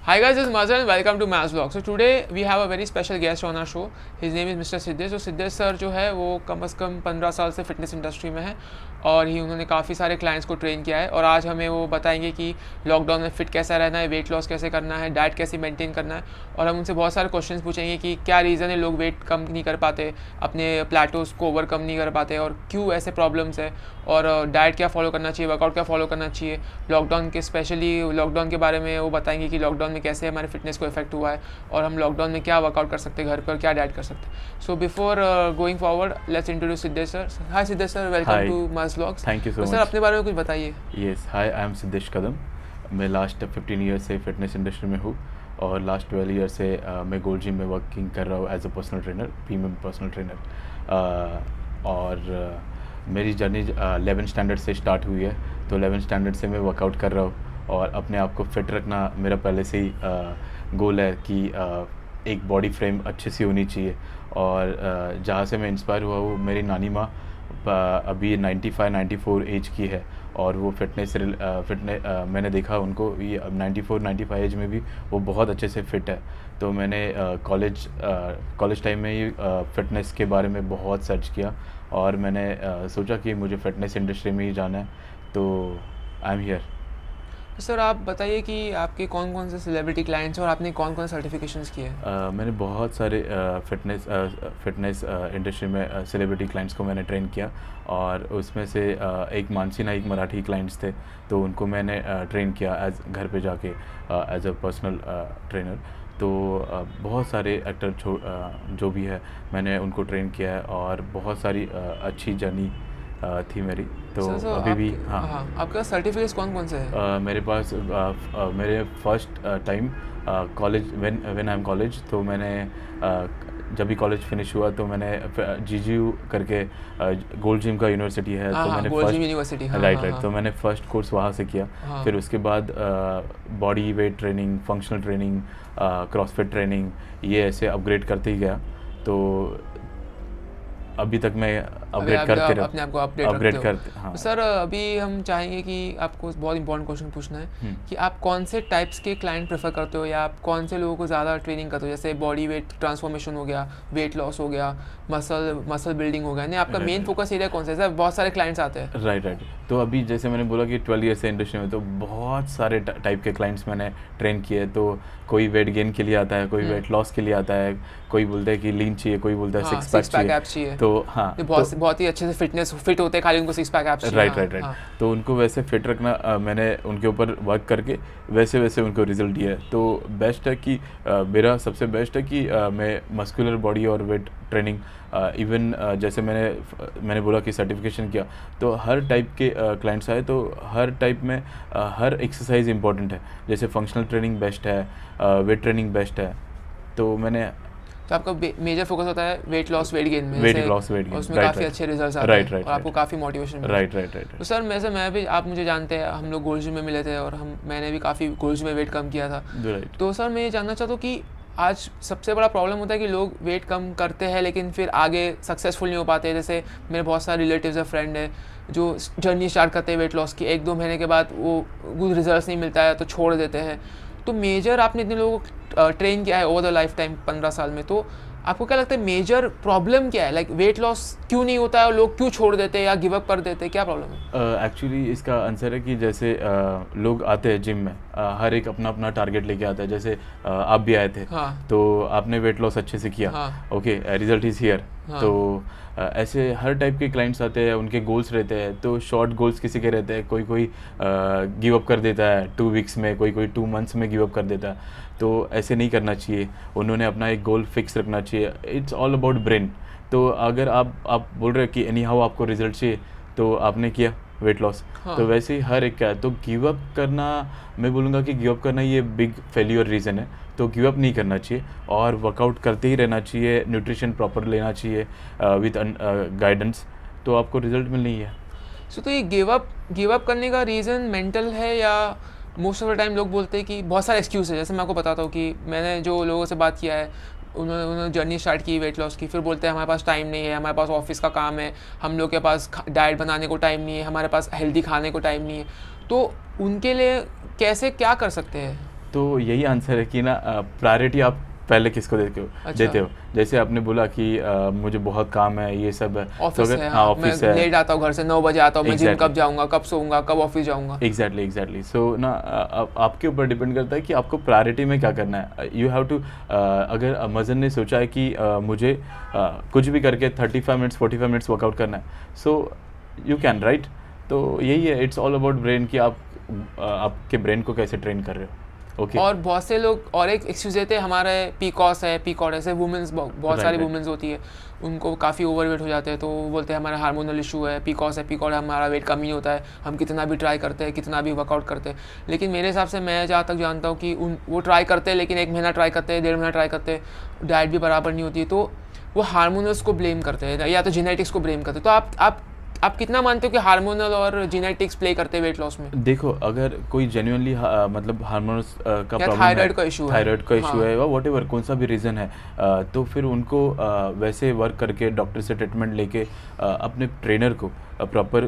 Hi guys, this is Mazhar and welcome to Maz Vlog. So today we have a very special guest on our show. His name is Mr. Siddhesh. तो Siddhesh sir जो है वो कम से कम 15 साल से fitness industry में है और उन्होंने काफ़ी सारे क्लाइंट्स को ट्रेन किया है और आज हमें वो बताएंगे कि लॉकडाउन में फिट कैसा रहना है, वेट लॉस कैसे करना है, डाइट कैसे मेंटेन करना है और हम उनसे बहुत सारे क्वेश्चंस पूछेंगे कि क्या रीज़न है लोग वेट कम नहीं कर पाते, अपने प्लेटोज को ओवरकम नहीं कर पाते और क्यों ऐसे प्रॉब्लम्स है और डाइट क्या फॉलो करना चाहिए, वर्कआउट क्या फॉलो करना चाहिए, लॉकडाउन के स्पेशली लॉकडाउन के बारे में वो बताएंगे कि लॉकडाउन में कैसे हमारे फिटनेस को इफेक्ट हुआ है और हम लॉकडाउन में क्या वर्कआउट कर सकते हैं घर पर, क्या डाइट कर सकते हैं. So before going forward let's introduce Siddhesh sir. Hi Siddhesh sir, welcome to mass vlogs. Thank you so much. Sir अपने बारे में कुछ बताइए. Yes, hi, I am Siddhesh Kadam. मैं लास्ट 15 ईयर से फिटनेस इंडस्ट्री में हूँ और लास्ट 12 ईयर से मैं गोल्ड जिम में वर्किंग कर रहा हूँ as a personal trainer, premium personal trainer. और मेरी जर्नी 11 स्टैंडर्ड से स्टार्ट हुई है. तो 11 स्टैंडर्ड से मैं वर्कआउट कर रहा हूँ और अपने आप को फिट रखना मेरा पहले से ही गोल है कि एक बॉडी फ्रेम अच्छी सी होनी चाहिए. और जहाँ से मैं इंस्पायर हुआ वो मेरी नानी माँ अभी 95-94 एज की है और वो फिटनेस मैंने देखा उनको ये 94-95 एज में भी वो बहुत अच्छे से फिट है. तो मैंने कॉलेज टाइम में ही फ़िटनेस के बारे में बहुत सर्च किया और मैंने सोचा कि मुझे फ़िटनेस इंडस्ट्री में ही जाना है. तो आई एम हियर. सर आप बताइए कि आपके कौन कौन से सेलिब्रिटी क्लाइंट्स हैं और आपने कौन कौन सर्टिफिकेशंस किए हैं. मैंने बहुत सारे फिटनेस इंडस्ट्री में सेलिब्रिटी क्लाइंट्स को मैंने ट्रेन किया और उसमें से एक मानसी नाइक मराठी क्लाइंट्स थे तो उनको मैंने ट्रेन किया एज घर पे जाके एज अ पर्सनल ट्रेनर. तो बहुत सारे एक्टर जो भी है मैंने उनको ट्रेन किया है और बहुत सारी अच्छी जर्नी थी मेरी. तो अभी भी हाँ. आपका सर्टिफिकेट्स कौन कौन से हैं? मेरे पास मेरे first time college when I am college तो मैंने जब भी कॉलेज फिनिश हुआ तो मैंने जीजीयू करके गोल्ड जिम का यूनिवर्सिटी है तो मैंने फर्स्ट यूनिवर्सिटी राइट तो मैंने फर्स्ट कोर्स वहाँ से किया. फिर उसके बाद body weight training, functional training, CrossFit training ये ऐसे अपग्रेड करते ही गया. तो अभी तक मैं अपग्रेड करते रहता, अपने आप को अपडेट करते. हाँ. तो सर अभी हम चाहेंगे कि आपको बहुत इंपॉर्टेंट क्वेश्चन पूछना है कि आप कौन से टाइप्स के क्लाइंट प्रेफर करते हो या आप कौन से लोगों को ज़्यादा ट्रेनिंग करते हो, जैसे बॉडी वेट ट्रांसफॉर्मेशन हो गया, वेट लॉस हो गया, मसल बिल्डिंग हो गया, नहीं आपका मेन फोकस एरिया कौन सा है? बहुत सारे क्लाइंट्स आते हैं. राइट. तो अभी जैसे मैंने बोला कि 12 ईयर से इंडस्ट्री में तो बहुत सारे टाइप के क्लाइंट्स मैंने ट्रेन किए. तो कोई वेट गेन के लिए आता है, कोई वेट लॉस के लिए आता है, कोई बोलता है कि लीन चाहिए, कोई बोलता है सिक्स पैक चाहिए. तो हाँ, बहुत ही अच्छे से फिट होते हैं, खाली उनको सिक्स पैक एब्स. राइट. तो उनको वैसे फिट रखना मैंने उनके ऊपर वर्क करके वैसे उनको रिजल्ट दिया है. तो बेस्ट है कि मेरा सबसे बेस्ट है कि मैं मस्कुलर बॉडी और वेट ट्रेनिंग इवन जैसे मैंने बोला कि सर्टिफिकेशन किया तो हर टाइप के क्लाइंट्स आए तो हर टाइप में हर एक्सरसाइज इंपॉर्टेंट है. जैसे फंक्शनल ट्रेनिंग बेस्ट है, वेट ट्रेनिंग बेस्ट है. तो आपका मेजर फोकस होता है वेट लॉस वेट गेन में, उसमें काफ़ी अच्छे रिजल्ट्स आते हैं और आपको काफ़ी मोटिवेशन मिलता है. राइट. तो सर मैं भी, आप मुझे जानते हैं, हम लोग गोल्ड जिम में मिले थे और मैंने भी काफ़ी गोल्ड जिम में वेट कम किया था. तो सर मैं ये जानना चाहता हूँ कि आज सबसे बड़ा प्रॉब्लम होता है कि लोग वेट कम करते हैं लेकिन फिर आगे सक्सेसफुल नहीं हो पाते. जैसे मेरे बहुत सारे रिलेटिव्स है, फ्रेंड है जो जर्नी स्टार्ट करते हैं वेट लॉस की, 1-2 महीने के बाद वो गुड रिजल्ट्स नहीं मिलता है तो छोड़ देते हैं. तो मेजर आपने इतने लोगों को ट्रेन किया है ओवर द लाइफ टाइम 15 साल में, तो आपको क्या लगता है मेजर प्रॉब्लम क्या है? लाइक वेट लॉस क्यों नहीं होता है और लोग क्यों छोड़ देते हैं या गिव अप कर देते हैं, क्या प्रॉब्लम है? एक्चुअली इसका आंसर है कि जैसे लोग आते हैं जिम में, हर एक अपना अपना टारगेट लेके आता है. जैसे आप भी आए थे. हाँ. तो आपने वेट लॉस अच्छे से किया. हाँ. Okay, result is here. हाँ. तो ऐसे हर टाइप के क्लाइंट्स आते हैं, उनके गोल्स रहते हैं. तो शॉर्ट गोल्स किसी के रहते हैं, कोई गिव अप कर देता है 2 वीक्स में, कोई 2 मंथ्स में गिव अप कर देता है. तो ऐसे नहीं करना चाहिए. उन्होंने अपना एक गोल फिक्स रखना चाहिए. It's all about brain. तो अगर आप बोल रहे हो कि एनी हाउ आपको रिजल्ट चाहिए तो आपने किया वेट लॉस. हाँ. तो वैसे ही हर एक का है. तो गिव अप करना, मैं बोलूँगा कि गिव अप करना ये बिग फेल्योर रीज़न है. तो गिव अप नहीं करना चाहिए और वर्कआउट करते ही रहना चाहिए, न्यूट्रिशन प्रॉपर लेना चाहिए विद गाइडेंस, तो आपको रिजल्ट मिलनी है. तो ये गिव अप करने का रीज़न मेंटल है या मोस्ट ऑफ द टाइम लोग बोलते हैं कि बहुत सारे एक्सक्यूज़ है? जैसे मैं आपको बताता हूँ कि मैंने जो लोगों से बात किया है उन्होंने जर्नी स्टार्ट की वेट लॉस की, फिर बोलते हैं हमारे पास टाइम नहीं है, हमारे पास ऑफिस का काम है, हम लोग के पास डाइट बनाने को टाइम नहीं है, हमारे पास हेल्दी खाने को टाइम नहीं है. तो उनके लिए कैसे क्या कर सकते हैं? तो यही आंसर है कि ना प्रायोरिटी आप पहले किसको देते हो? अच्छा। देते हो जैसे आपने बोला कि मुझे बहुत काम है, ये सब है, ऑफिस है, हाँ ऑफिस मैं है, लेट आता हूँ घर से 9 बजे आता हूँ, मैं जिम Exactly. कब जाऊँगा, कब सोऊंगा, कब ऑफिस जाऊँगा। एग्जैक्टली सो ना आपके ऊपर डिपेंड करता है कि आपको प्रायोरिटी में क्या करना है। यू हैव टू, अगर मजन ने सोचा है कि मुझे कुछ भी करके 35 मिनट्स 45 मिनट्स वर्कआउट करना है, सो यू कैन, राइट। तो यही है, इट्स ऑल अबाउट ब्रेन कि आप आपके ब्रेन को कैसे ट्रेन कर रहे हो। ओके और बहुत से लोग और एक एक्सक्यूज देते हैं, हमारे पीकॉस है, पीकॉड ऐसे वुमेंस बहुत सारी right. वुमेंस होती है, उनको काफ़ी ओवरवेट हो जाते हैं, तो वो बोलते हैं हमारा हार्मोनल इशू है, पीकॉस है, पीकॉड हमारा वेट कम ही होता है, हम कितना भी ट्राई करते हैं, कितना भी वर्कआउट करते हैं। लेकिन मेरे हिसाब से मैं जहाँ तक जानता हूँ कि वो ट्राई करते हैं, लेकिन 1 महीना ट्राई करते हैं, 1.5 महीना ट्राई करते हैं, डाइट भी बराबर नहीं होती है, तो वो हार्मोनल्स को ब्लेम करते हैं या तो जेनेटिक्स को ब्लेम करते हैं। तो आप कितना मानते हो कि हार्मोनल और जेनेटिक्स प्ले करते हैं वेट लॉस में? देखो, अगर कोई जेन्युइनली मतलब हार्मोन्स का प्रॉब्लम थायराइड है, का इशू है, थायराइड का इशू हाँ। है, वॉट एवर कौन सा भी रीज़न है, तो फिर उनको वैसे वर्क करके डॉक्टर से ट्रीटमेंट लेके अपने ट्रेनर को प्रॉपर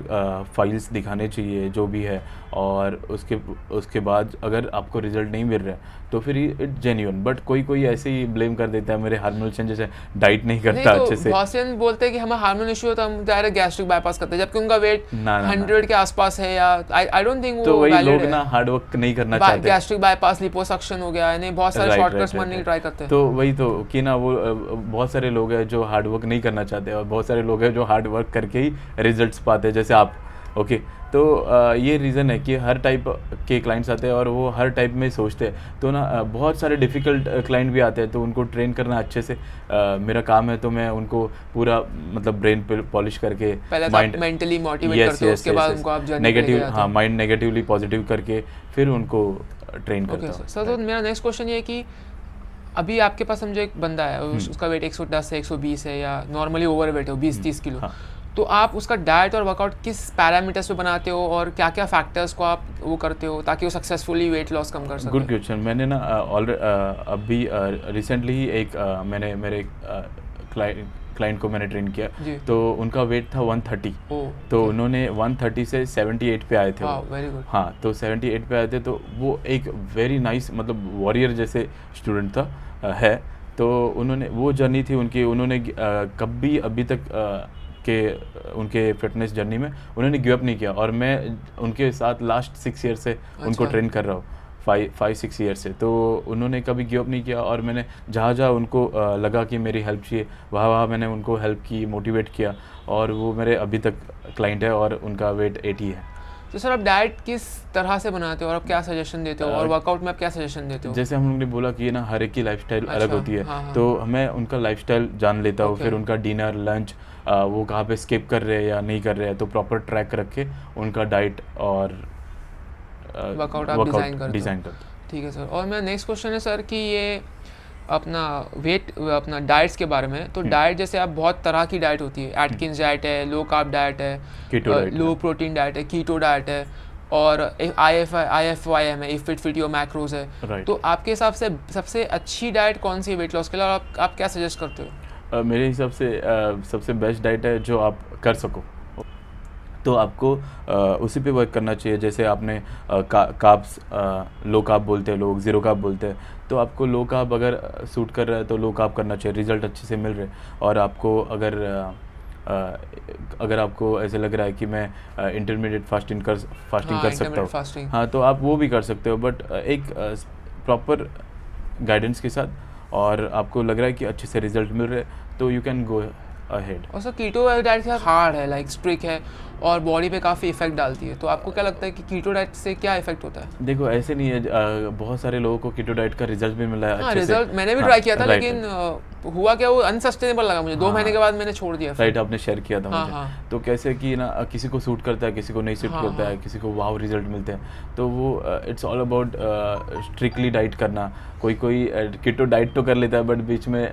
फाइल्स दिखाने चाहिए जो भी है, और उसके बाद अगर आपको रिजल्ट नहीं मिल रहा है तो फिर इट जेन्युइन। बट कोई ऐसे ही ब्लेम कर देता है मेरे हार्मोनल चेंजेस है, डाइट नहीं करता तो अच्छे से। बहुत से बोलते हैं कि हमें हार्मोनल इशू है तो हम डायरेक्ट गैस्ट्रिक बाईपास करते हैं, जबकि उनका वेट ना 100 के आसपास है, या आई डोंट थिंक वो तो वही वैलिड लोग है। ना हार्ड वर्क नहीं करना चाहते। गैस्ट्रिक बाईपास, लिपोसक्शन हो गया, यानी बहुत सारे शॉर्टकट्स मारने की ट्राई करते हैं। तो वही तो कि ना वो बहुत सारे लोग हैं जो हार्ड वर्क नहीं करना चाहते, और बहुत सारे लोग हैं जो हार्ड वर्क करके ही रिजल्ट्स पाते हैं, जैसे आप। ओके, तो ये रीज़न है कि हर टाइप के क्लाइंट्स आते हैं और वो हर टाइप में सोचते हैं। तो ना बहुत सारे डिफ़िकल्ट क्लाइंट भी आते हैं, तो उनको ट्रेन करना अच्छे से मेरा काम है। तो मैं उनको पूरा मतलब ब्रेन पे पॉलिश करके पहले माइंड मेंटली मोटिवेट करते हो, उसके बाद उनको आप जर्नी नेगेटिव, हाँ माइंड नेगेटिवली पॉजिटिव करके फिर उनको ट्रेन करता हूँ। सर, तो मेरा नेक्स्ट क्वेश्चन ये है कि अभी आपके पास समझो एक बंदा है, उसका वेट 110 है, 120 है, या नॉर्मली ओवर वेट है 20-30 किलो, हाँ। तो आप उसका डाइट और वर्कआउट किस पैरामीटर्स पे बनाते हो और क्या क्या फैक्टर्स को आप वो करते हो ताकि वो सक्सेसफुली वेट लॉस कम कर सके? Good question. मैंने ना अभी रिसेंटली ही मैंने मेरे क्लाइंट को मैंने ट्रेन किया, तो उनका वेट था 130, तो उन्होंने 130 से 78 पे आए थे। Very good. हाँ, तो 78 पे आए थे, तो वो एक वेरी नाइस मतलब वॉरियर जैसे स्टूडेंट था है। तो उन्होंने वो जर्नी थी उनकी, उन्होंने कभी अभी तक के उनके फिटनेस जर्नी में उन्होंने गिव अप नहीं किया, और मैं उनके साथ लास्ट 6 ईयर से उनको ट्रेन कर रहा हूँ, 5-6 ईयर से। तो उन्होंने कभी गिव अप नहीं किया, और मैंने जहाँ उनको लगा कि मेरी हेल्प चाहिए वहाँ मैंने उनको हेल्प की, मोटिवेट किया, और वो मेरे अभी तक क्लाइंट है और उनका वेट 80 है। तो सर, आप डाइट किस तरह से बनाते हो और आप क्या सजेशन देते हो, और वर्कआउट में आप क्या सजेशन देते हो? जैसे हम लोग ने बोला कि ना हर एक की लाइफस्टाइल अलग होती है, हाँ। तो मैं उनका लाइफस्टाइल जान लेता हूँ, फिर उनका डिनर लंच वो कहाँ पे स्किप कर रहे हैं या नहीं कर रहे हैं, तो प्रॉपर ट्रैक रख के उनका डाइट और वर्कआउट आप डिज़ाइन करते हो। ठीक है सर। और मेरा नेक्स्ट क्वेश्चन है सर कि ये अपना अपना डाइट्स के बारे में, तो डाइट जैसे आप बहुत तरह की डाइट होती है, एटकिंस डाइट है, लो कार्ब डाइट है, लो प्रोटीन डाइट है, कीटो डाइट है, और IFYM है, if fit fit your macros है। तो आपके हिसाब से सबसे अच्छी डाइट कौन सी है वेट लॉस के लिए, और आप क्या सजेस्ट करते हो? मेरे हिसाब से सबसे बेस्ट डाइट है जो आप कर सको, तो आपको उसी पे वर्क करना चाहिए। जैसे आपने कार्ब्स, लो कार्ब बोलते हैं लोग, ज़ीरो कार्ब बोलते हैं, तो आपको लो कार्ब अगर सूट कर रहा है तो लो कार्ब करना चाहिए, रिजल्ट अच्छे से मिल रहे हैं। और आपको अगर आपको ऐसे लग रहा है कि मैं इंटरमीडिएट फास्टिंग कर सकता हूँ, हाँ, तो आप वो भी कर सकते हो, बट एक प्रॉपर गाइडेंस के साथ, और आपको लग रहा है कि अच्छे से रिजल्ट मिल रहे हैं, तो यू कैन गो अहेड। और सर, कीटो डाइट हार्ड है, लाइक स्ट्रिक्ट है, और बॉडी पे काफ़ी इफेक्ट डालती है, तो आपको क्या लगता है कि कीटो डाइट से क्या इफेक्ट होता है? देखो, ऐसे नहीं है, बहुत सारे लोगों को कीटो डाइट का रिजल्ट भी मिला है। रिजल्ट मैंने भी ट्राई किया था, लेकिन हुआ क्या, वो अनसस्टेनेबल लगा मुझे, 2 महीने के बाद मैंने छोड़ दिया। राइट, आपने शेयर किया था मुझे। तो कैसे कि ना किसी को सूट करता है, किसी को नहीं सूट करता है, किसी को वाव रिजल्ट मिलते हैं, तो वो it's all about strictly diet करना। कोई कीटो डाइट तो कर लेता है, बट बीच में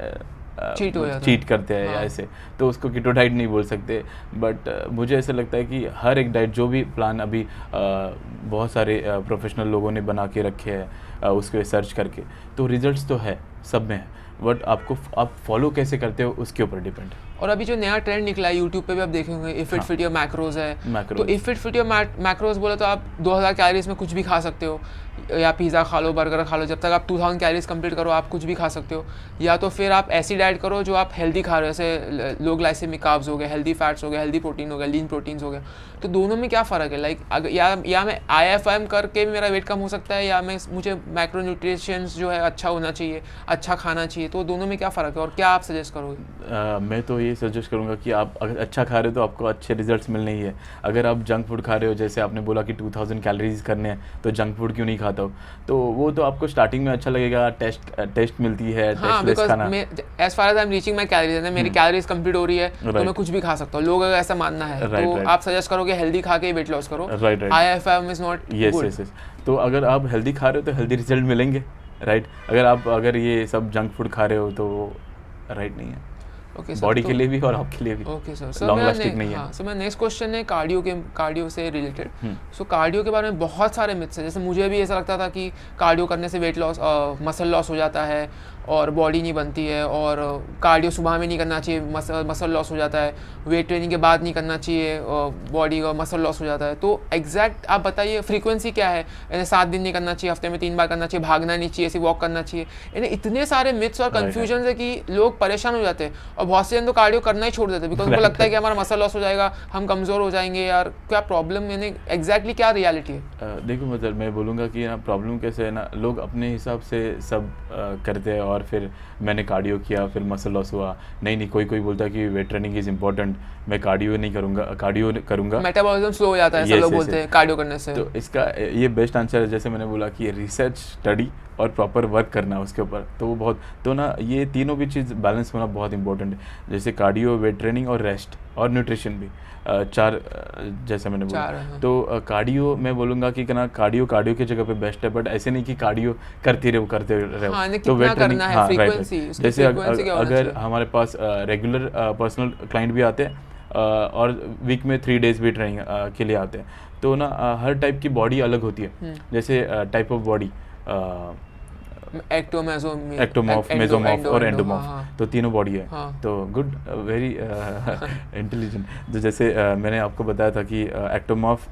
चीट करते हैं या ऐसे, तो उसको कीटो डाइट नहीं बोल सकते। बट मुझे ऐसा लगता है कि हर एक डाइट, जो भी प्लान अभी बहुत सारे प्रोफेशनल लोगों ने बना के रखे हैं उसको सर्च करके, तो रिजल्ट्स तो है सब में है, बट आप फॉलो कैसे करते हो उसके ऊपर डिपेंड है। और अभी जो नया ट्रेंड निकला है यूट्यूब पे भी आप देखेंगे, if it fit your macros है। तो if it fit your macros बोले तो आप 2000 कैलोरीज में कुछ भी खा सकते हो, या पिज़्ज़ा खा लो, बर्गर खा लो, जब तक आप 2000 कैलोरीज कंप्लीट करो आप कुछ भी खा सकते हो। या तो फिर आप ऐसी डाइट करो जो आप हेल्दी खा रहे हो, जैसे लो ग्लाइसेमिक कार्ब्स हो गए, हेल्दी फैट्स हो गए, हेल्दी प्रोटीन हो गया, लीन प्रोटीन्स हो गया। तो दोनों में क्या फ़र्क है? लाइक अगर या मैं IFM करके भी मेरा वेट कम हो सकता है, या मुझे मैक्रोन्यूट्रिशंस जो है अच्छा होना चाहिए, अच्छा खाना चाहिए। तो दोनों में क्या फ़र्क है और क्या आप सजेस्ट करोगे? मैं तो ये सजेस्ट करूँगा कि आप अगर अच्छा खा रहे हो तो आपको अच्छे रिजल्ट्स मिलने ही है। अगर आप जंक फूड खा रहे हो, जैसे आपने बोला कि 2000 कैलोरीज करने हैं, तो जंक फूड क्यों नहीं खाता हो? तो वो तो आपको स्टार्टिंग में अच्छा लगेगा, टेस्ट मिलती है, टेस्टलेस खाना। As far as I am reaching my calories है, मेरी कैलोरीज कंप्लीट हो रही है तो मैं कुछ भी खा सकता हूँ। लोग अगर ऐसा मानना है तो आप सजेस्ट करोगे हेल्दी खा के वेट लॉस करो। IFM is not good. तो अगर आप हेल्दी खा रहे हो तो हेल्दी रिजल्ट मिलेंगे, राइट। अगर ये सब जंक फूड खा रहे हो तो राइट नहीं है, बॉडी के लिए भी और आपके लिए भी। ओके सर, लॉन्ग लास्टिंग नहीं है। सो मेरा नेक्स्ट क्वेश्चन है कार्डियो से रिलेटेड। सो कार्डियो के बारे में बहुत सारे मिथ्स हैं। जैसे मुझे भी ऐसा लगता था कि कार्डियो करने से वेट लॉस, मसल लॉस हो जाता है और बॉडी नहीं बनती है, और कार्डियो सुबह में नहीं करना चाहिए, मसल लॉस हो जाता है, वेट ट्रेनिंग के बाद नहीं करना चाहिए, बॉडी का मसल लॉस हो जाता है। तो एग्जैक्ट आप बताइए फ्रीक्वेंसी क्या है? यानी 7 दिन नहीं करना चाहिए, हफ्ते में 3 बार करना चाहिए, भागना नहीं चाहिए, सिर्फ वॉक करना चाहिए। यानी इतने सारे मिथ्स और कन्फ्यूजन है कि लोग परेशान हो जाते हैं, और बहुत से जन तो कार्डियो करना ही छोड़ देते हैं बिकॉज उनको लगता है कि हमारा मसल लॉस हो जाएगा, हम कमज़ोर हो जाएंगे। यार क्या प्रॉब्लम, यानी एग्जैक्टली क्या रियलिटी है? देखो मतलब मैं बोलूँगा कि ना प्रॉब्लम कैसे है ना, लोग अपने हिसाब से सब करते हैं और फिर मैंने कार्डियो किया फिर मसल लॉस हुआ। नहीं, कोई बोलता है कि वेट ट्रेनिंग इज़ इंपॉर्टेंट, मैं कार्डियो नहीं करूँगा, कार्डियो करूँगा मेटाबॉलिज्म स्लो हो जाता है, सब लोग बोलते हैं कार्डियो करने से। तो इसका ये बेस्ट आंसर है, जैसे मैंने बोला कि रिसर्च, स्टडी और प्रॉपर वर्क करना उसके ऊपर, तो वो बहुत, तो ना ये तीनों भी चीज़ बैलेंस होना बहुत इंपॉर्टेंट है। जैसे कार्डियो, वेट ट्रेनिंग और रेस्ट और न्यूट्रिशन भी, 4 जैसे मैंने बोला। तो कार्डियो मैं बोलूँगा कि ना कार्डियो की जगह पे बेस्ट है, बट ऐसे नहीं कि कार्डियो करते रहो। हाँ, तो वेट ट्रेनिंग, हाँ राइट, जैसे अगर हमारे पास रेगुलर पर्सनल क्लाइंट भी आते हैं और वीक में 3 डेज भी ट्रेनिंग के लिए आते हैं, तो ना हर टाइप की बॉडी अलग होती है। जैसे type of body ectomorph, mesomorph और एंडोमॉर्फ, तो तीनों बॉडी है। तो गुड, वेरी इंटेलिजेंट। तो जैसे मैंने आपको बताया था कि एक्टोमॉर्फ,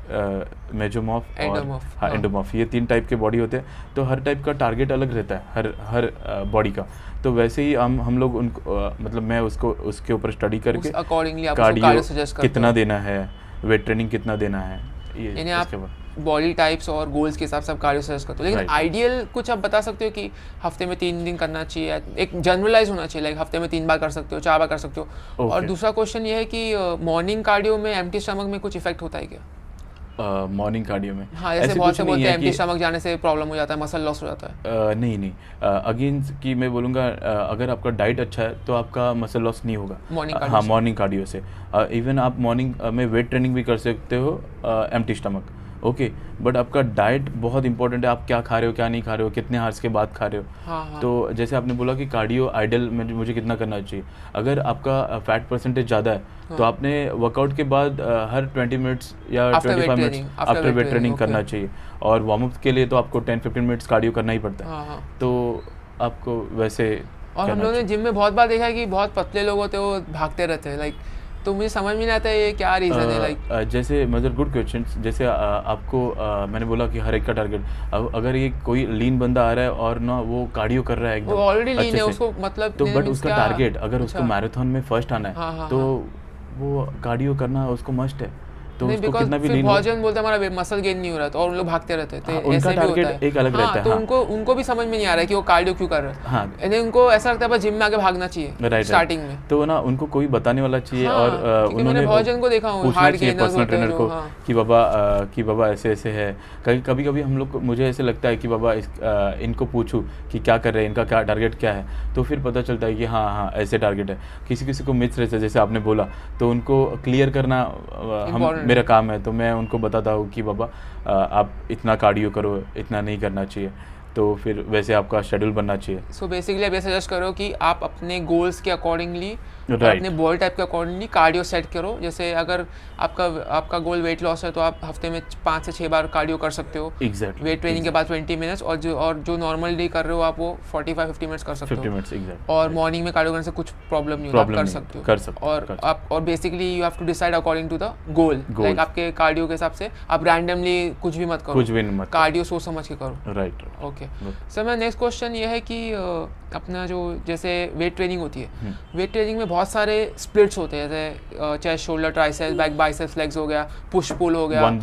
मेसोमॉर्फ और एंडोमॉर्फ, ये 3 टाइप के बॉडी होते हैं। तो हर टाइप का टारगेट अलग रहता है हर बॉडी का। तो वैसे ही हम लोग उनको मतलब मैं उसके ऊपर स्टडी करके कार्डियो कितना देना है, वेट ट्रेनिंग कितना देना है, ये आप बॉडी टाइप्स और गोल्स के हिसाब से आप कार्डियो सजेस्ट करते हो। लेकिन आइडियल कुछ आप बता सकते हो कि हफ्ते में 3 दिन करना चाहिए, एक जनरलाइज होना चाहिए, लाइक हफ्ते में 3 बार कर सकते हो, 4 बार कर सकते हो। और दूसरा क्वेश्चन ये है कि मॉर्निंग कार्डियो में एम्प्टी स्टमक में कुछ इफेक्ट होता है क्या? मॉर्निंग कार्डियो में हाँ, जैसे बहुत से बोलते हैं एम्प्टी स्टमक जाने से प्रॉब्लम हो जाता है, मसल लॉस हो जाता है। नहीं, अगेन कि मैं बोलूँगा अगर आपका डाइट अच्छा है तो आपका मसल लॉस नहीं होगा मॉर्निंग कार्डियो से। इवन आप मॉर्निंग में वेट ट्रेनिंग भी कर सकते हो एम्प्टी स्टमक, ओके। बट आपका डाइट बहुत इंपॉर्टेंट है, आप क्या खा रहे हो, क्या नहीं खा रहे हो, कितने आवर्स के बाद खा रहे हो। हाँ। तो जैसे आपने बोला कि कार्डियो आइडल में मुझे कितना करना चाहिए, अगर आपका फैट परसेंटेज ज़्यादा है तो आपने वर्कआउट के बाद हर 20 मिनट्स या 25 मिनट्स आफ्टर वेट ट्रेनिंग करना चाहिए। और वार्म अप के लिए तो आपको 10-15 मिनट्स कार्डियो करना ही पड़ता है। तो आपको वैसे, और हम लोगों ने जिम में बहुत बार देखा है कि बहुत पतले लोग होते हैं वो भागते रहते हैं, लाइक, तो मुझे समझ में नहीं आता है ये क्या रीज़न है। लाइक जैसे मतलब गुड क्वेश्चन। जैसे आपको मैंने बोला कि हर एक का टारगेट, अगर ये कोई लीन बंदा आ रहा है और ना वो कार्डियो कर रहा है एकदम, वो ऑलरेडी लीन है, उसको मतलब तो बट उसका टारगेट अगर उसको मैराथन में फर्स्ट आना है तो वो कार्डियो करना उसको मस्ट है। तो उसको कितना भी लीन, बहुत जन बोलते हैं हमारा मसल गेन नहीं हो रहा, तो और उन लोग भागते रहते हैं, उनका टारगेट एक अलग रहता है। तो उनको भी समझ में नहीं आ रहा है कि वो कार्डियो क्यों कर रहे हैं। हाँ, यानी उनको ऐसा लगता है बस जिम में आके भागना चाहिए स्टार्टिंग में, तो ना उनको कोई बताने वाला चाहिए। और उन्होंने बहुत जन को देखा पूछना चाहिए पर्सनल ट्रेनर को कि बाबा ऐसे है। कभी हम लोग, मुझे ऐसे लगता है कि बाबा इनको पूछूं कि क्या कर रहे हैं, इनका क्या टारगेट क्या है, तो फिर पता चलता है कि हाँ ऐसे टारगेट है। किसी को मिथ्स रहता है, जैसे आपने बोला, तो उनको क्लियर करना मेरा काम है। तो मैं उनको बताता हूँ कि बाबा आप इतना कार्डियो करो, इतना नहीं करना चाहिए। तो फिर वैसे आपका शेड्यूल बनना चाहिए। सो बेसिकली आप ये सजेस्ट करो कि आप अपने गोल्स के अकॉर्डिंगली Right. अपने बॉडी टाइप के अकॉर्डिंगली कार्डियो सेट करो। जैसे अगर आपका गोल वेट लॉस है तो आप हफ्ते में 5 से 6 बार कार्डियो कर सकते हो एग्जैक्टली वेट ट्रेनिंग के बाद 20 मिनट्स, और जो नॉर्मल डे कर रहे हो आप वो 45-50 मिनट्स कर सकते 50 हो। Minutes exact. और मॉर्निंग में कार्डियो करने से कुछ प्रॉब्लम नहीं होता, आप कर सकते हो। कर सकते और आप और basically you have to decide according to the goal, like आपके कार्डियो के हिसाब से आप रैंडमली कुछ भी मत करो, कुछ भी मत, कार्डियो सोच समझ के करो। राइट। ओके सर, मेरा नेक्स्ट क्वेश्चन ये है कि अपना जो जैसे वेट ट्रेनिंग होती है, वेट ट्रेनिंग में बहुत सारे स्प्लिट्स होते हैं, जैसे chest, shoulder, triceps, back, biceps, legs हो गया, पुश पुल हो गया, वन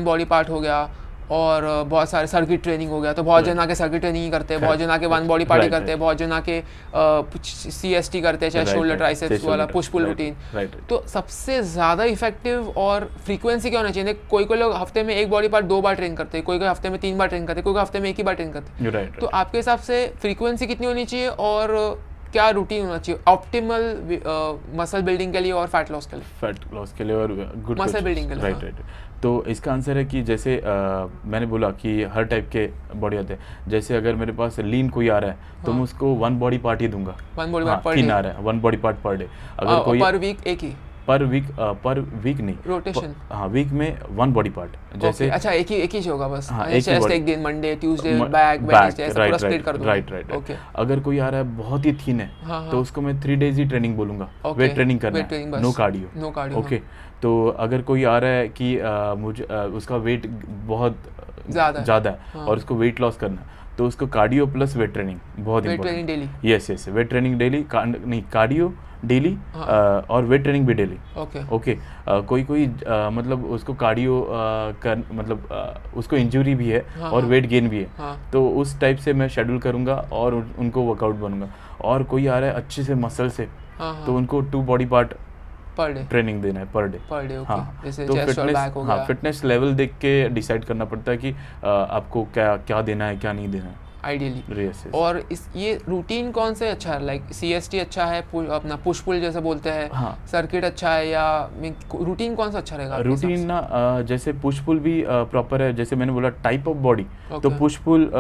बॉडी पार्ट हो गया, और बहुत सारे सर्किट ट्रेनिंग हो गया। तो बहुत जन आके सर्किट ट्रेनिंग ही करते हैं, बहुत जन आके वन बॉडी पार्टी करते हैं, बहुत जन आके CST करते हैं, चेस्ट, शोल्डर, ट्राइसेप्स वाला पुश पुल रूटीन। तो सबसे ज़्यादा इफेक्टिव और फ्रीक्वेंसी क्या होना चाहिए? कोई लोग हफ्ते में एक बॉडी पार्ट 2 बार ट्रेन करते हैं, कोई हफ्ते में 3 बार ट्रेन करते हैं, कोई हफ्ते में 1 ही बार ट्रेन करते हैं। तो आपके हिसाब से फ्रीक्वेंसी कितनी होनी चाहिए और क्या रूटीन होना चाहिए ऑप्टिमल मसल बिल्डिंग के लिए और फैट लॉस के लिए? फैट लॉस के लिए और गुड मसल बिल्डिंग के लिए। राइट। तो इसका आंसर है कि जैसे मैंने बोला कि हर टाइप के बॉडी आते हैं। जैसे अगर मेरे पास लीन कोई आ रहा है तो मैं उसको 1 बॉडी पार्ट ही दूंगा। 1 बॉडी पार्ट पर डे आ रहा है, 1 बॉडी पार्ट पर डे। अगर कोई पर वीक एक ही, पर वीक नहीं, रोटेशन। हाँ, वीक में 1 बॉडी पार्ट। जैसे अच्छा एक ही होगा बस। हाँ, एक दिन मंडे, ट्यूसडे बैक, वेडनेसडे, ऐसा पूरा स्प्लिट कर दूंगा। राइट। ओके, अगर कोई आ रहा है बहुत ही थीन है तो उसको मैं 3 डेज ही ट्रेनिंग बोलूंगा, वेट ट्रेनिंग करना है, नो कार्डियो। ओके, तो अगर कोई आ रहा है कि मुझे उसका वेट बहुत ज़्यादा है और उसको वेट लॉस करना है तो उसको कार्डियो प्लस वेट ट्रेनिंग बहुत important. Yes, weight training daily, नहीं कार्डियो डेली और वेट ट्रेनिंग भी डेली। ओके, कोई मतलब उसको कार्डियो मतलब उसको इंजरी भी है और वेट गेन भी है, तो उस टाइप से मैं शेड्यूल करूंगा और उनको वर्कआउट बनूंगा। और कोई आ रहा है अच्छे से मसल से तो उनको 2 body part per day training देना है पर डे। हाँ, जैसे तो चेस्ट और बैक हो गया। फिटनेस लेवल देख के डिसाइड करना पड़ता है कि आपको क्या देना है, क्या नहीं देना है आइडियली। और ये रूटीन कौन से अच्छा है? लाइक CST अच्छा है, अपना पुश पुल जैसे बोलते हैं, सर्किट अच्छा है, या रूटीन कौन सा अच्छा रहेगा? रूटीन ना जैसे पुश पुल भी प्रॉपर है। जैसे मैंने बोला टाइप ऑफ बॉडी, तो पुश पुल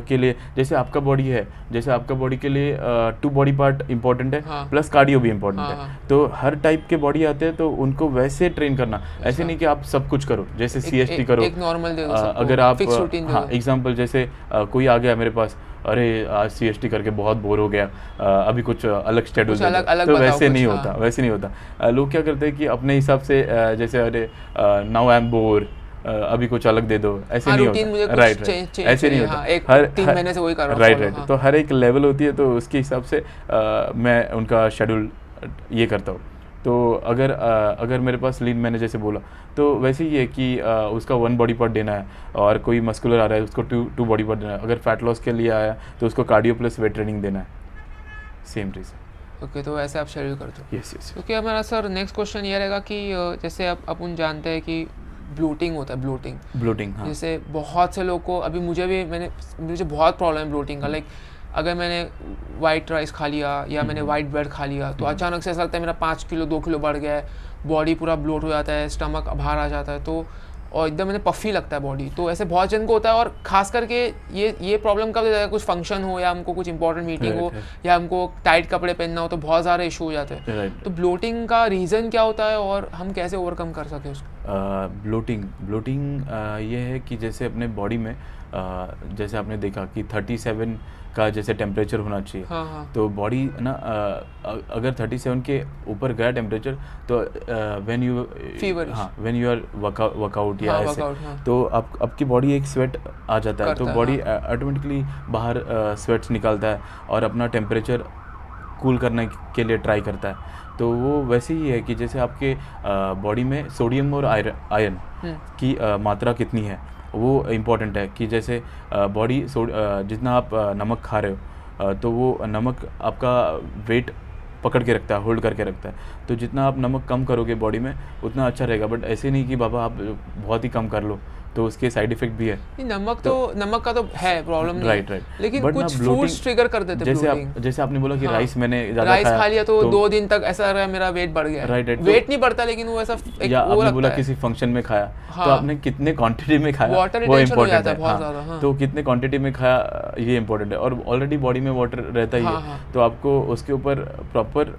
के लिए जैसे आपका बॉडी है, जैसे आपका बॉडी के लिए 2 बॉडी पार्ट इंपॉर्टेंट है प्लस कार्डियो भी इंपॉर्टेंट है। तो हर टाइप के बॉडी आते हैं तो उनको वैसे ट्रेन करना, ऐसे नहीं कि आप सब कुछ करो। जैसे CST करो, एक नॉर्मल दे दो, अगर आप एग्जांपल जैसे कोई आ गया मेरे पास, अरे आज CST करके बहुत बोर हो गया, अभी कुछ अलग शेड्यूल तो वैसे नहीं होता, वैसे नहीं होता। लोग क्या करते हैं कि अपने हिसाब से जैसे अरे नाउ आई एम बोर, अभी कुछ अलग दे दो, ऐसे नहीं होता। राइट, ऐसे नहीं होता। हर 3 महीने से वही कर रहा हूं। राइट। तो हर एक लेवल होती है, तो उसके हिसाब से मैं उनका शेड्यूल ये करता हूँ। तो अगर मेरे पास लीन, मैंने जैसे बोला, तो वैसे ही है कि उसका 1 बॉडी पार्ट देना है, और कोई मस्कुलर आ रहा है उसको 2 बॉडी पार्ट देना है। अगर फैट लॉस के लिए आया तो उसको कार्डियो प्लस वेट ट्रेनिंग देना है, सेम रीज़न। ओके, तो वैसे आप शेड्यूल करते हो? यस। ओके, हमारा सर नेक्स्ट क्वेश्चन ये रहेगा कि जैसे अपन जानते हैं कि ब्लोटिंग होता है, ब्लोटिंग हाँ। जैसे बहुत से लोग को, अभी मुझे बहुत प्रॉब्लम है ब्लोटिंग का। लाइक अगर मैंने वाइट राइस खा लिया या मैंने वाइट ब्रेड खा लिया तो अचानक से ऐसा लगता है मेरा 5 किलो 2 किलो बढ़ गया है, बॉडी पूरा ब्लोट हो जाता है, स्टमक बाहर आ जाता है, तो और एकदम मैंने पफ़ी लगता है बॉडी। तो ऐसे बहुत जन को होता है, और खास करके ये प्रॉब्लम कब होता है? कुछ फंक्शन हो या हमको कुछ इंपॉर्टेंट मीटिंग हो या हमको टाइट कपड़े पहनना हो तो बहुत सारे इशू हो जाते हैं। तो ब्लोटिंग का रीज़न क्या होता है और हम कैसे ओवरकम कर सकें उसको? ब्लोटिंग ये है कि जैसे अपने बॉडी में जैसे आपने देखा कि 37 का जैसे टेम्परेचर होना चाहिए। तो बॉडी ना अगर 37 के ऊपर गया टेम्परेचर तो व्हेन यू आर वर्कआउट या ऐसे, तो आपकी बॉडी एक स्वेट आ जाता है, तो बॉडी ऑटोमेटिकली बाहर स्वेट्स निकालता है और अपना टेम्परेचर कूल करने के लिए ट्राई करता है। तो वो वैसे ही है कि जैसे आपके बॉडी में सोडियम और आयरन की मात्रा कितनी है वो इम्पॉर्टेंट है। कि जैसे बॉडी जितना आप नमक खा रहे हो तो वो नमक आपका वेट पकड़ के रखता है, होल्ड करके रखता है। तो जितना आप नमक कम करोगे बॉडी में उतना अच्छा रहेगा। बट ऐसे नहीं कि बाबा आप बहुत ही कम कर लो तो उसके साइड इफेक्ट भी है। नमक का तो है प्रॉब्लम नहीं, राइट लेकिन बट कुछ फूड्स ट्रिगर कर देते हैं। जैसे आपने बोला कि हाँ, राइस मैंने ज्यादा राइस खा लिया तो 2 दिन तक ऐसा रहा मेरा वेट बढ़ गया। राइट वेट नहीं बढ़ता लेकिन वो ऐसा या आपने बोला किसी फंक्शन में खाया, तो आपने कितने क्वांटिटी में खाया वो इम्पोर्टेंट है। तो कितने क्वांटिटी में खाया ये इम्पोर्टेंट है, और ऑलरेडी बॉडी में वाटर रहता ही है, तो आपको उसके ऊपर प्रॉपर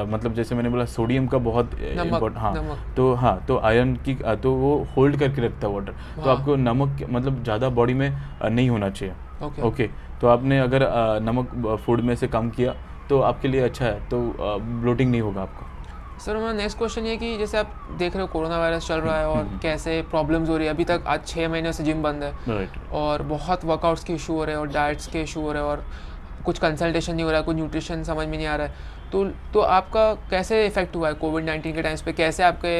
मतलब जैसे मैंने बोला सोडियम का बहुत इम्पोर्टेंट, तो आयरन की तो वो होल्ड करके रखता है वाटर, तो आपको नमक मतलब ज़्यादा बॉडी में नहीं होना चाहिए। ओके, तो आपने अगर नमक फूड में से कम किया तो आपके लिए अच्छा है, तो ब्लोटिंग नहीं होगा आपको। सर हमारा नेक्स्ट क्वेश्चन ये कि जैसे आप देख रहे हो कोरोना वायरस चल रहा है और कैसे प्रॉब्लम्स हो रही है, अभी तक आज 6 महीने से जिम बंद है और बहुत वर्कआउट्स के इशू हो रहे हैं और डाइट्स के इशू हो रहे हैं और कुछ कंसल्टेशन नहीं हो रहा है, कुछ न्यूट्रिशन समझ में नहीं आ रहा है, तो आपका कैसे इफेक्ट हुआ है कोविड-19 के टाइम्स पे? कैसे आपके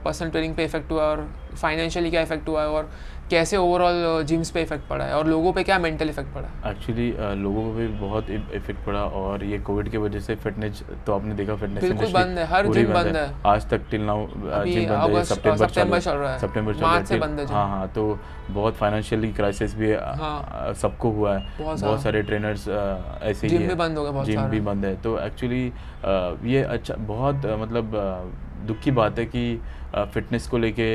पर्सनल ट्रेनिंग पे इफेक्ट हुआ है और फाइनेंशियली क्या इफेक्ट हुआ है और कैसे ओवरऑल जिम्स पे इफेक्ट पड़ा है और लोगों पे क्या मेंटल इफेक्ट पड़ा है? एक्चुअली लोगों को भी बहुत इफेक्ट पड़ा, और ये कोविड की वजह से फिटनेस, तो आपने देखा फिटनेस बिल्कुल बंद है, हर जिम बंद है आज तक, टिल नाउ जिम बंद है। सितंबर चल रहा है, मार्च से बंद है। हाँ, तो बहुत फाइनेंशियली क्राइसिस भी सबको हुआ है, बहुत सारे ट्रेनर्स ऐसे ही जिम भी बंद हो गए, जिम भी बंद है। तो एक्चुअली ये अच्छा बहुत मतलब दुख की बात है कि फिटनेस को लेके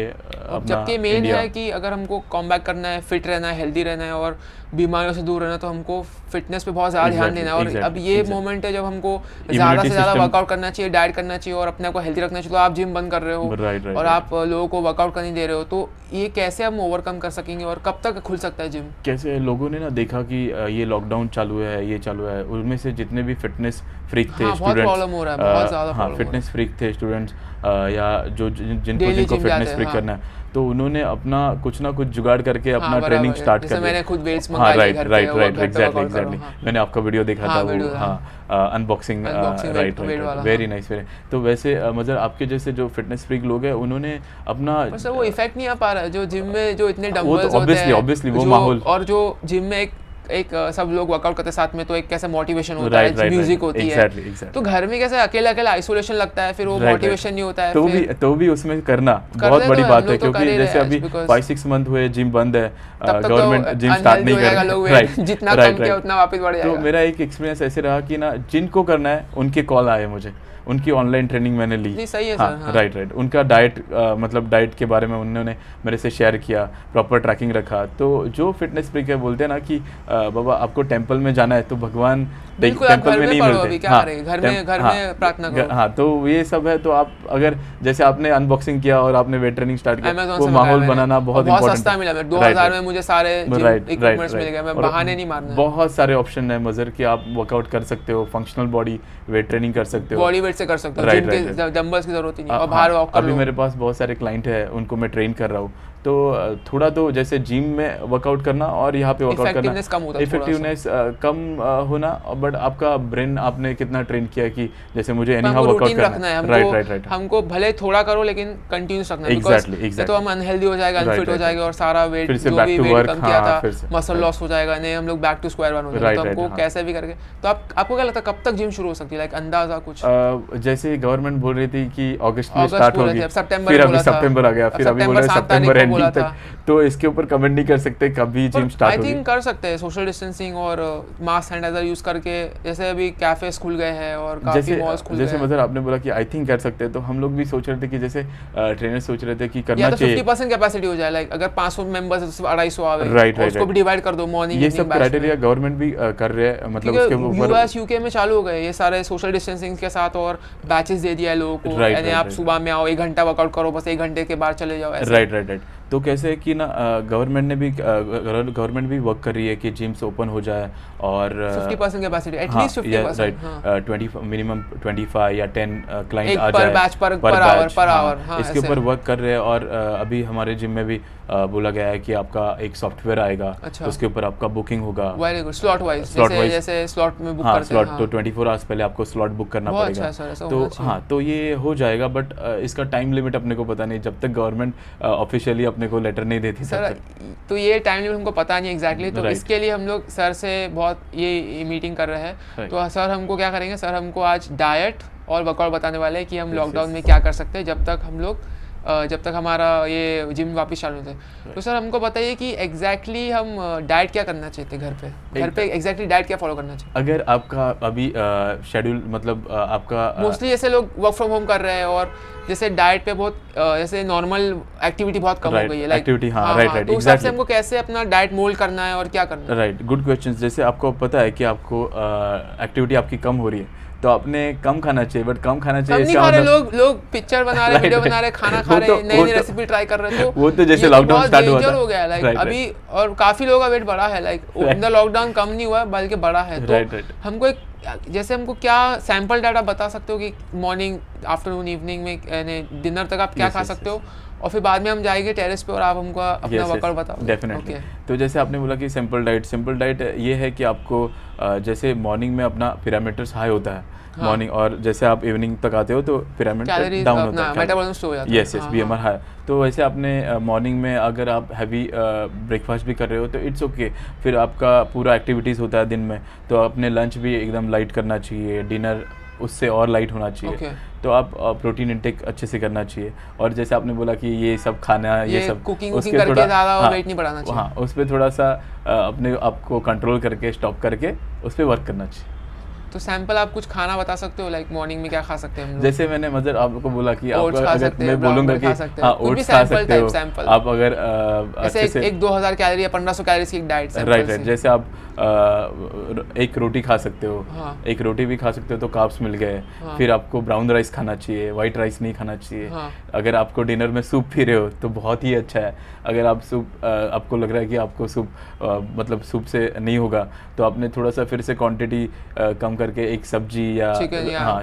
जबकि मेन है कि अगर हमको कॉमबैक करना है, फिट रहना है, हेल्दी रहना है और बीमारियों से दूर रहना है, तो हमको फिटनेस पे बहुत ज़्यादा ध्यान देना है। और अब ये मोमेंट है जब हमको ज़्यादा से ज़्यादा वर्कआउट करना चाहिए, डाइट करना चाहिए और अपने को हेल्दी रखना चाहिए। तो आप जिम बंद कर रहे हो और आप लोगों को वर्कआउट करने दे रहे हो, तो ये कैसे हम ओवरकम कर सकेंगे और कब तक खुल सकता है जिम? कैसे लोगों ने ना देखा कि ये लॉकडाउन चालू है, ये चालू है, उनमें से जितने भी फिटनेस फ्रीक थे स्टूडेंट्स, फिटनेस फ्रीक थे स्टूडेंट्स या जिनको फिटनेस फ्रीक करना है, तो उन्होंने अपना कुछ ना कुछ जुगाड़ करके अपना ट्रेनिंग स्टार्ट कर दिया। मैंने खुद वेट्स मंगाए राइट एग्जैक्टली मैंने आपका वीडियो देखा था वो अनबॉक्सिंग राइट वेरी नाइस। तो वैसे मतलब आपके जैसे जो फिटनेस फ्रीक लोग हैं उन्होंने अपना वो इफेक्ट नहीं आ पा रहा है जो जिम में जो इतने डंबल्स होते हैं, ऑब्वियसली वो माहौल, और जो जिम में एक सब लोग वर्कआउट करते साथ में, तो एक कैसा मोटिवेशन होता है, म्यूजिक होती है, तो घर में कैसे अकेला आइसोलेशन लगता है, फिर वो मोटिवेशन नहीं होता है। तो भी उसमें करना बहुत बड़ी बात है, क्योंकि जैसे अभी 5-6 मंथ हुए जिम बंद है, गवर्नमेंट जिम स्टार्ट नहीं कर रहा, जितना कम किया उतना वापस बढ़ जाएगा। तो मेरा एक एक्सपीरियंस ऐसे रहा कि ना जिनको करना है उनके कॉल आए मुझे, उनकी ऑनलाइन ट्रेनिंग मैंने ली। सही है हाँ, सर। राइट उनका डाइट मतलब डाइट के बारे में उन्होंने मेरे से शेयर किया, प्रॉपर ट्रैकिंग रखा। तो जो फिटनेस फ्रीक है बोलते हैं ना कि बाबा आपको टेंपल में जाना है, तो भगवान टेंपल में नहीं मिलते, घर में प्रार्थना करो। हाँ, तो ये सब है। तो आप अगर जैसे आपने अनबॉक्सिंग किया और आपने वेट ट्रेनिंग स्टार्ट किया, वो माहौल बनाना बहुत इंपॉर्टेंट सस्ता मिला, 2000 में मुझे सारे इक्विपमेंट्स मिल गए, मैं बहाने नहीं मारना। बहुत सारे ऑप्शन है मजर कि आप वर्कआउट कर सकते हो, फंक्शनल बॉडी वेट ट्रेनिंग कर सकते हो, बॉडी वेट से कर सकते हो, जिम के डंबल्स की जरूरत ही नहीं, और बाहर वॉक कर लो। अभी मेरे पास बहुत सारे क्लाइंट है, उनको मैं ट्रेन कर रहा हूँ, तो थोड़ा तो जैसे जिम में वर्कआउट करना और यहाँ पे वर्कआउट करना, इफेक्टिवनेस कम होना, बट आपका ब्रेन आपने कितना ट्रेन किया कि जैसे मुझे एनी हाउ वर्कआउट करना है, राइट हमको भले थोड़ा करो लेकिन कंटिन्यूस रखना है, एग्जैक्टली तो हम अनहेल्दी हो जाएगा, अनफिट हो जाएगा और सारा वेट जो भी वेट कम किया था मसल लॉस हो जाएगा, नहीं हम लोग बैक टू स्क्वायर वन हो जाएगा। तो हमको कैसे भी करके, तो आपको क्या लगता है कब तक जिम शुरू हो सकती है, लाइक अंदाजा कुछ? जैसे गवर्नमेंट बोल रही थी कि अगस्त में स्टार्ट होगी, फिर अभी सितंबर आ गया, फिर अभी बोल रहे सितंबर एंडिंग तक, तो इसके ऊपर कमेंट नहीं कर सकते कभी जिम स्टार्ट होगी। आई थिंक कर सकते हैं सोशल डिस्टेंसिंग और मास्क सैनिटाइजर यूज करके, जैसे अभी कैफेस खुल गए हैं और काफी मॉल्स खुल गए हैं। जैसे मतलब आपने बोला कि आई थिंक कर सकते हैं, तो हम लोग भी सोच रहे थे कि जैसे ट्रेनर सोच रहे थे कि करना चाहिए, 50% कैपेसिटी हो जाए, लाइक अगर 500 मेंबर्स है तो सिर्फ 250 आवे, राइट उसको भी डिवाइड कर दो मॉर्निंग। ये सब क्राइटेरिया गवर्नमेंट भी कर रहे हैं, मतलब उसके ऊपर यूएस यूके में चालू हो गए ये सारे सोशल डिस्टेंसिंग के साथ, और बैचेस दे दिया है लोगों को, यानी आप सुबह में आओ 1 घंटा वर्कआउट करो, बस 1 घंटे के बाद चले जाओ, राइट। तो कैसे कि ना गवर्नमेंट भी वर्क कर रही है कि जिम्स ओपन हो जाए और 50% कैपेसिटी, एटलीस्ट 50%, 20 मिनिमम 25 या 10 क्लाइंट आ जाए पर आवर, इसके ऊपर वर्क कर रहे हैं। और अभी हमारे जिम में भी बोला गया है कि आपका एक सॉफ्टवेयर आएगा, उसके ऊपर आपका बुकिंग होगा, वेरी गुड, स्लॉट वाइज, जैसे स्लॉट में बुक करते हैं, तो 24 आवर्स पहले आपको स्लॉट बुक करना पड़ेगा। तो हाँ, तो ये हो जाएगा, बट इसका टाइम लिमिट अपने को पता नहीं, जब तक गवर्नमेंट ऑफिशियली अपने को लेटर नहीं देती सर, तो ये टाइम लिमिट हमको पता नहीं एग्जैक्टली, तो इसके लिए हम लोग सर से बहुत ये मीटिंग कर रहे हैं। तो सर हमको क्या करेंगे, सर हमको आज डाइट और वर्कआउट बताने वाले हैं कि हम लॉकडाउन में क्या कर सकते हैं जब तक हम लोग जब तक हमारा ये जिम वापस चालू थे। तो सर हमको बताइए कि एग्जैक्टली हम डाइट क्या करना चाहिए घर पे एग्जैक्टली डाइट क्या फॉलो करना चाहिए? अगर आपका अभी शेड्यूल मतलब आपका मोस्टली जैसे लोग वर्क फ्रॉम होम कर रहे हैं और जैसे डाइट पे बहुत जैसे नॉर्मल एक्टिविटी बहुत कम हो गई है, एक्टिविटी, हाँ राइट, तो उस हिसाब से हमको कैसे अपना डाइट मोल्ड करना है और क्या करना है? Right, good question. जैसे आपको पता है कि आपको एक्टिविटी आपकी कम हो रही है, तो आपने कम खाना चाहिए, बट कम खाना चाहिए इसका मतलब लोग पिक्चर बना रहे, वीडियो बना रहे, खाना खा रहे, नई नई रेसिपी ट्राई कर रहे, तो वो तो जैसे लॉकडाउन स्टार्ट हुआ था हो गया लाइक अभी, और काफी लोगों का वेट बढ़ा है लाइक इन द लॉकडाउन कम नहीं हुआ बल्कि बढ़ा है। तो हमको एक जैसे हमको क्या सैंपल डाटा बता सकते हो कि मॉर्निंग, आफ्टरनून, इवनिंग में डिनर तक आप क्या खा सकते हो, और फिर बाद में हम जाएंगे टेरेस पे और आप हमको अपना वर्कआउट बताओ। डेफिनेटली। तो जैसे आपने बोला कि सिंपल डाइट ये है कि आपको जैसे मॉर्निंग में अपना पैरामीटर्स हाई होता है मॉर्निंग, और जैसे आप इवनिंग तक आते हो तो पैरामीटर डाउन होता है, मेटाबॉलिज्म स्लो हो जाता है। Yes BMR high. तो वैसे आपने मॉर्निंग में अगर आप हैवी ब्रेकफास्ट भी कर रहे हो तो इट्स ओके, फिर आपका पूरा एक्टिविटीज़ होता है दिन में, तो अपने लंच भी एकदम लाइट करना चाहिए, डिनर उससे और लाइट होना चाहिए। तो आप प्रोटीन इंटेक अच्छे से करना चाहिए। और जैसे आपने बोला कि ये सब खाना, ये सब कुकिंग करके ज़्यादा वेट नहीं बढ़ाना चाहिए। हाँ, उस पर थोड़ा सा अपने आपको कंट्रोल करके स्टॉप करके उस पर वर्क करना चाहिए। तो सैंपल आप कुछ खाना बता सकते हो लाइक मॉर्निंग में क्या खा सकते हैं हम लोग? जैसे मैंने मतलब आपको बोला कि आप अगर मैं बोलूंगा कि हाँ ओट्स खा सकते हो आप, अगर अच्छे से एक 2000 कैलोरी या 1500 कैलोरी की एक डाइट, राइट, जैसे आप एक रोटी खा सकते हो, एक रोटी भी खा सकते हो तो कार्ब्स मिल गए। फिर आपको ब्राउन राइस खाना चाहिए, वाइट राइस नहीं खाना चाहिए। अगर आपको डिनर में सूप पी रहे हो तो बहुत ही अच्छा है। अगर आप सूप आपको लग रहा है कि आपको सूप मतलब सूप से नहीं होगा, तो आपने थोड़ा सा फिर से क्वांटिटी कम करके एक सब्जी या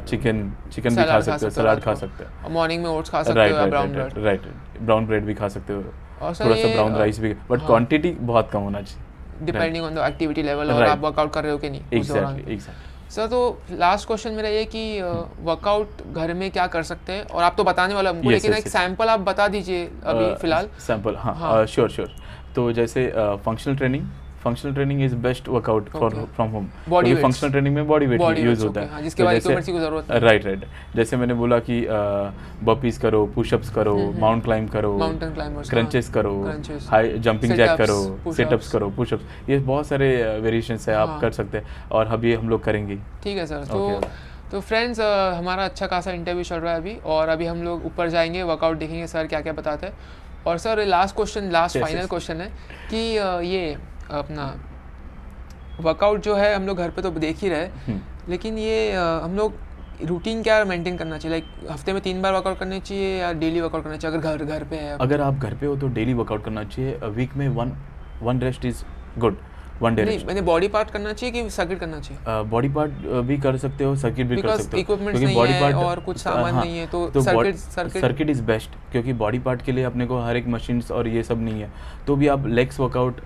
चिकन भी खा सकते हो, सलाद खा सकते हो। मॉर्निंग में ओट्स खा सकते हो, ब्राउन ब्रेड भी खा सकते हो, थोड़ा सा ब्राउन राइस भी, बट क्वांटिटी बहुत कम होना चाहिए depending on the activity level और आप वर्कआउट कर रहे हो कि नहीं। एग्जैक्टली। सर तो लास्ट क्वेश्चन मेरा ये कि वर्कआउट घर में क्या कर सकते हैं, और आप तो बताने वाला हमको, लेकिन एक सैंपल आप बता दीजिए अभी फिलहाल। सैंपल, हाँ श्योर। तो जैसे functional training is best workout from home, क्योंकि फंक्शनल ट्रेनिंग में बॉडी वेट यूज होता है, जिसके बाद इक्विपमेंट्स की जरूरत है। राइट। जैसे मैंने बोला कि बर्पीज करो, पुशअप्स करो, माउंट क्लाइंब करो, क्रंचेस करो, हाई जंपिंग जैक करो, सिटअप्स करो, पुशअप्स, ये बहुत सारे वेरिएशंस है, आप कर सकते हैं, और अभी हम लोग करेंगे। ठीक है सर। तो फ्रेंड्स हमारा अच्छा खासा इंटरव्यू चल रहा है अभी, और अभी हम लोग ऊपर जाएंगे, वर्कआउट देखेंगे सर क्या क्या बताते हैं। और सर लास्ट फाइनल क्वेश्चन है कि ये अपना वर्कआउट जो है हम लोग घर पे तो देख ही रहे, लेकिन ये हम लोग रूटीन क्या मेंटेन करना चाहिए, लाइक हफ्ते में 3 बार वर्कआउट करना चाहिए या डेली वर्कआउट करना चाहिए? अगर घर पे है, अगर आप घर पे हो तो डेली वर्कआउट करना चाहिए। वीक में one rest is good, one day rest. मैंने बॉडी पार्ट करना चाहिए कि सर्किट करना चाहिए? बॉडी पार्ट भी कर सकते हो, सर्किट भी कर सकते हो, क्योंकि बॉडी पार्ट और कुछ सामान नहीं है, तो सर्किट इज बेस्ट, क्योंकि बॉडी पार्ट के लिए अपने को हर एक मशीन्स और ये सब नहीं है। तो भी आप legs workout,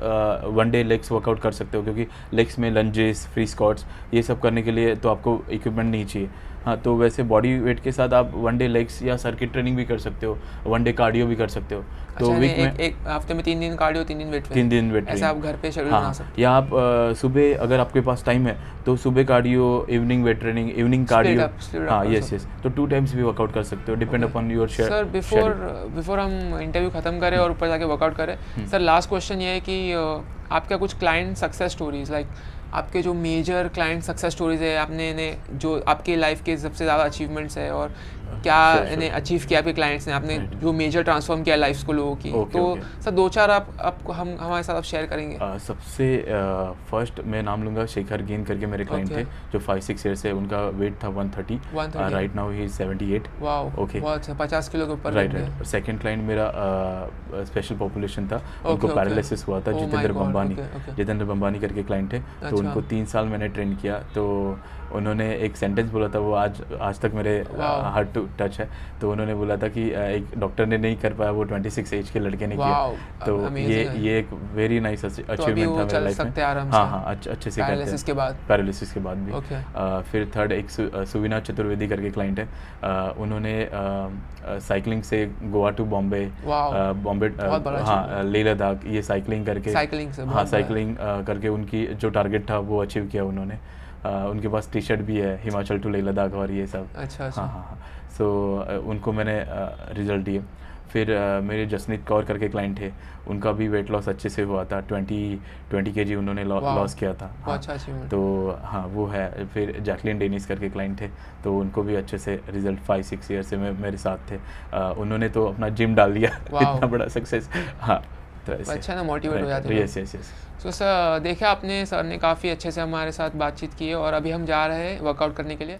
one day legs workout कर सकते हो, क्योंकि लेग्स में लंजेस, फ्री स्क्वाट्स, ये सब करने के लिए तो आपको इक्विपमेंट नहीं चाहिए। हाँ, तो वैसे बॉडी वेट के साथ आप वन डे लेग्स या सर्किट ट्रेनिंग भी कर सकते हो, वन डे कार्डियो भी कर सकते हो। तो अच्छा, वीक में एक हफ्ते में 3 दिन कार्डियो, 3 दिन वेट, 3 दिन वेट, ऐसा आप घर पे शेड्यूल बना सकते हो। या आप सुबह अगर आपके पास टाइम है तो सुबह cardio, evening weight training, evening cardio, हाँ यस, तो 2 टाइम्स भी वर्कआउट कर सकते हो, depend upon your schedule. Sir before हम इंटरव्यू खत्म करें और ऊपर जाके वर्कआउट करें, सर लास्ट क्वेश्चन ये है कि आपका कुछ क्लाइंट सक्सेस स्टोरीज, लाइक आपके जो मेजर क्लाइंट सक्सेस स्टोरीज है, आपने जो आपके लाइफ के सबसे ज़्यादा अचीवमेंट्स है, और क्या इन्हें अचीव किया आपके क्लाइंट्स ने, आपने जो मेजर ट्रांसफॉर्म किया लाइफ को लोगों की, तो सर 2-4 आपको हम हमारे साथ आप शेयर करेंगे। सबसे फर्स्ट मैं नाम लूँगा शेखर गेन करके मेरे क्लाइंट थे, जो 5-6 ईयर से, उनका वेट था 130, right now he is 78। Wow, okay, बहुत अच्छा, 50 किलो के ऊपर। राइट। सेकंड क्लाइंट मेरा स्पेशल पॉपुलेशन था, उनको पैरालिसिस हुआ था, जितेंद्र बम्बानी करके क्लाइंट थे। तो उनको 3 साल मैंने ट्रेन किया। तो उन्होंने एक सेंटेंस बोला था, वो आज तक मेरे हार्ट टू टच है। तो उन्होंने बोला था कि एक डॉक्टर ने नहीं कर पाया, वो 26 एज के लड़के ने किया। तो ये एक वेरी नाइस अचीवमेंट था मेरे लाइफ में। हाँ, अच्छे से करते हैं पैरालिसिस के बाद भी। फिर थर्ड एक सुविना चतुर्वेदी करके क्लाइंट है, उन्होंने साइकिलिंग से गोवा टू बॉम्बे, हाँ लेह लद्दाख, ये साइकिलिंग करके, साइकिलिंग करके उनकी जो टारगेट था वो अचीव किया उन्होंने। उनके पास टी शर्ट भी है, हिमाचल टू लेह लद्दाख और ये सब। अच्छा। हाँ। सो उनको मैंने रिजल्ट दिए। फिर मेरे जसनीत कौर करके क्लाइंट थे, उनका भी वेट लॉस अच्छे से हुआ था, 20 kg उन्होंने लॉस किया था। हाँ, अच्छा achievement। तो हाँ वो है। फिर जैकलिन डेनिस करके क्लाइंट थे, तो उनको भी अच्छे से रिजल्ट 5-6 ईयर से मेरे साथ थे। उन्होंने तो अपना जिम डाल दिया इतना बड़ा सक्सेस। हाँ तो ऐसे अच्छा ना, मोटिवेट हो जाते हैं। Yes yes yes. तो सर देखा आपने, सर ने काफ़ी अच्छे से हमारे साथ बातचीत की है और अभी हम जा रहे हैं वर्कआउट करने के लिए।